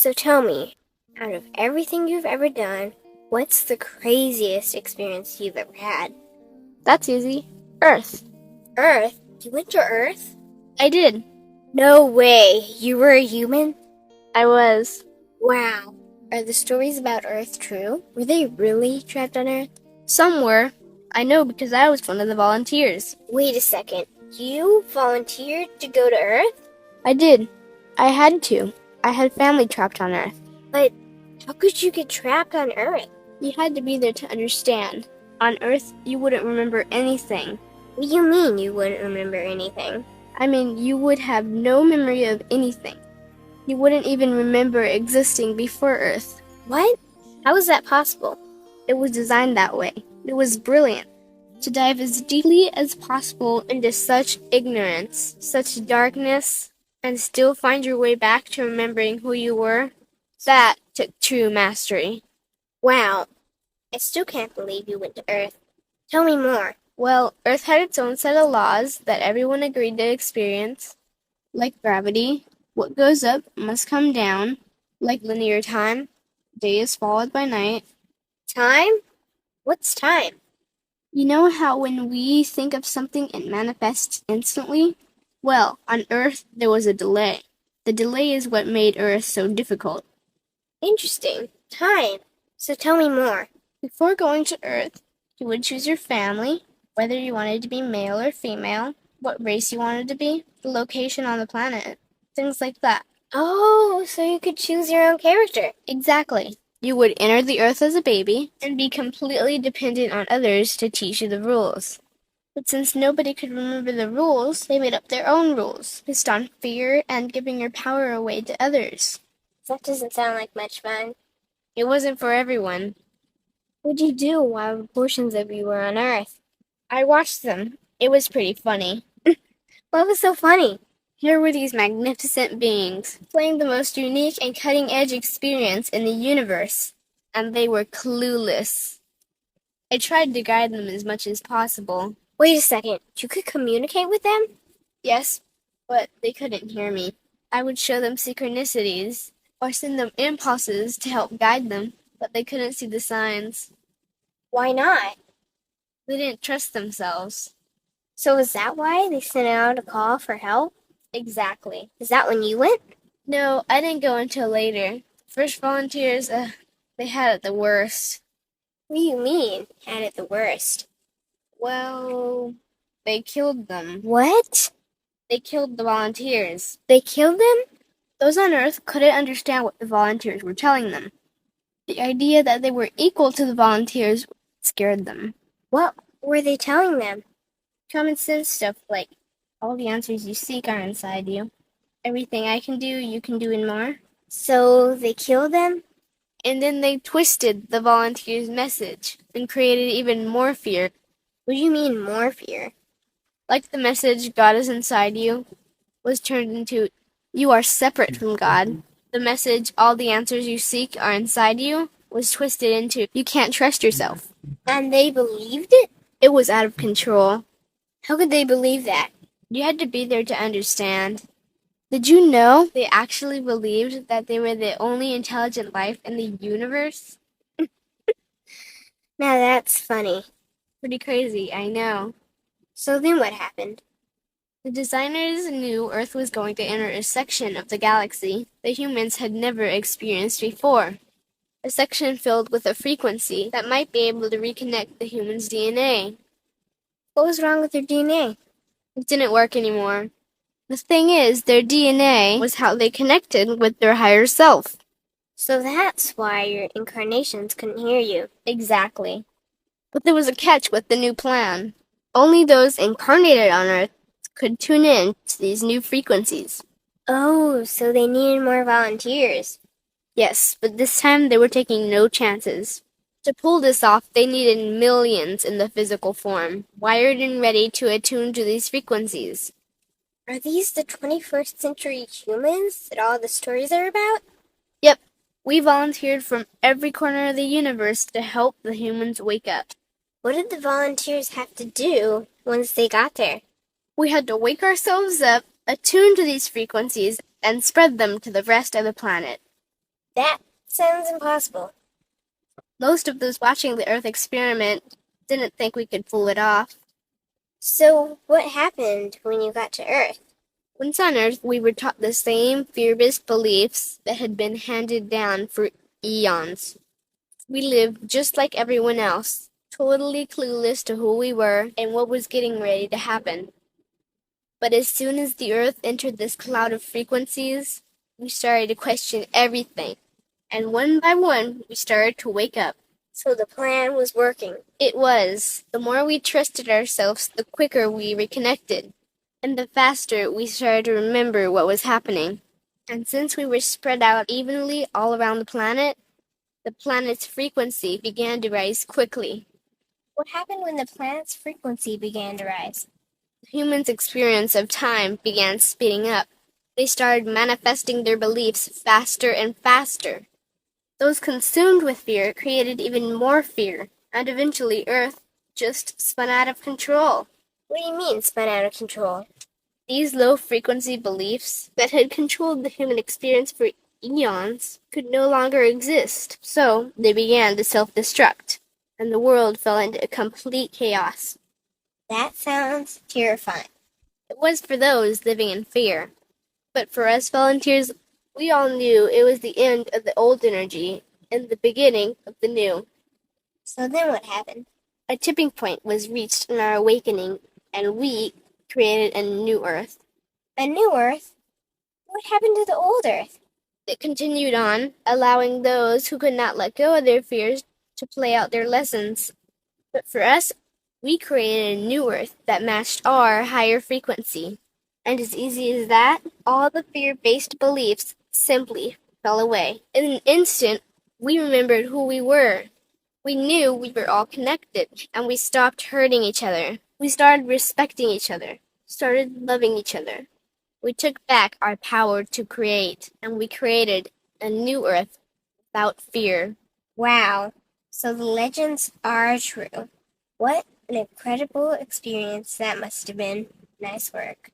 So tell me, out of everything you've ever done, what's the craziest experience you've ever had? That's easy. Earth. Earth? You went to Earth? I did. No way! You were a human? I was. Wow. Are the stories about Earth true? Were they really trapped on Earth? Some were. I know because I was one of the volunteers. Wait a second. You volunteered to go to Earth? I did. I had to. I had family trapped on Earth. But how could you get trapped on Earth? You had to be there to understand. On Earth, you wouldn't remember anything. What do you mean you wouldn't remember anything? I mean, you would have no memory of anything. You wouldn't even remember existing before Earth. What? How is that possible? It was designed that way. It was brilliant. To dive as deeply as possible into such ignorance, such darkness, and still find your way back to remembering who you were, that took true mastery. Wow. I still can't believe you went to Earth. Tell me more. Well, Earth had its own set of laws that everyone agreed to experience, like gravity. What goes up must come down, like linear time. Day is followed by night. Time? What's time? You know how when we think of something, it manifests instantly? Well, on Earth, there was a delay. The delay is what made Earth so difficult. Interesting. Time. So tell me more. Before going to Earth, you would choose your family, whether you wanted to be male or female, what race you wanted to be, the location on the planet, things like that. Oh, so you could choose your own character. Exactly. You would enter the Earth as a baby and be completely dependent on others to teach you the rules. But since nobody could remember the rules, they made up their own rules, based on fear and giving your power away to others. That doesn't sound like much fun. It wasn't for everyone. What'd you do while portions of you were on Earth? I watched them. It was pretty funny. What was so funny? Here were these magnificent beings, playing the most unique and cutting-edge experience in the universe, and they were clueless. I tried to guide them as much as possible. Wait a second. You could communicate with them? Yes, but they couldn't hear me. I would show them synchronicities, or send them impulses to help guide them, but they couldn't see the signs. Why not? They didn't trust themselves. So is that why they sent out a call for help? Exactly. Is that when you went? No, I didn't go until later. First volunteers, they had it the worst. What do you mean, had it the worst? Well, they killed them. What? They killed the volunteers. They killed them? Those on Earth couldn't understand what the volunteers were telling them. The idea that they were equal to the volunteers scared them. What were they telling them? Common sense stuff like, all the answers you seek are inside you. Everything I can do, you can do and more. So they killed them? And then they twisted the volunteers' message and created even more fear. What do you mean more fear? Like the message, God is inside you, was turned into, you are separate from God. The message, all the answers you seek are inside you, was twisted into, you can't trust yourself. And they believed it? It was out of control. How could they believe that? You had to be there to understand. Did you know they actually believed that they were the only intelligent life in the universe? Now that's funny. Pretty crazy, I know. So then what happened? The designers knew Earth was going to enter a section of the galaxy that humans had never experienced before. A section filled with a frequency that might be able to reconnect the human's DNA. What was wrong with their DNA? It didn't work anymore. The thing is, their DNA was how they connected with their higher self. So that's why your incarnations couldn't hear you. Exactly. But there was a catch with the new plan. Only those incarnated on Earth could tune in to these new frequencies. Oh, so they needed more volunteers. Yes, but this time they were taking no chances. To pull this off, they needed millions in the physical form, wired and ready to attune to these frequencies. Are these the 21st century humans that all the stories are about? Yep, we volunteered from every corner of the universe to help the humans wake up. What did the volunteers have to do once they got there? We had to wake ourselves up, attune to these frequencies, and spread them to the rest of the planet. That sounds impossible. Most of those watching the Earth experiment didn't think we could pull it off. So, what happened when you got to Earth? Once on Earth, we were taught the same fear-based beliefs that had been handed down for eons. We lived just like everyone else, totally clueless to who we were and what was getting ready to happen. But as soon as the Earth entered this cloud of frequencies, we started to question everything. And one by one, we started to wake up. So the plan was working. It was. The more we trusted ourselves, the quicker we reconnected. And the faster we started to remember what was happening. And since we were spread out evenly all around the planet's frequency began to rise quickly. What happened when the planet's frequency began to rise? The humans' experience of time began speeding up. They started manifesting their beliefs faster and faster. Those consumed with fear created even more fear, and eventually Earth just spun out of control. What do you mean, spun out of control? These low-frequency beliefs that had controlled the human experience for eons could no longer exist, so they began to self-destruct, and the world fell into complete chaos. That sounds terrifying. It was for those living in fear, but for us volunteers, we all knew it was the end of the old energy and the beginning of the new. So then what happened? A tipping point was reached in our awakening, and we created a new Earth. A new Earth? What happened to the old Earth? It continued on, allowing those who could not let go of their fears to play out their lessons. But for us, we created a new Earth that matched our higher frequency. And as easy as that, all the fear-based beliefs simply fell away. In an instant, we remembered who we were. We knew we were all connected, and we stopped hurting each other. We started respecting each other, started loving each other. We took back our power to create, and we created a new Earth without fear. Wow. So the legends are true. What an incredible experience that must have been. Nice work.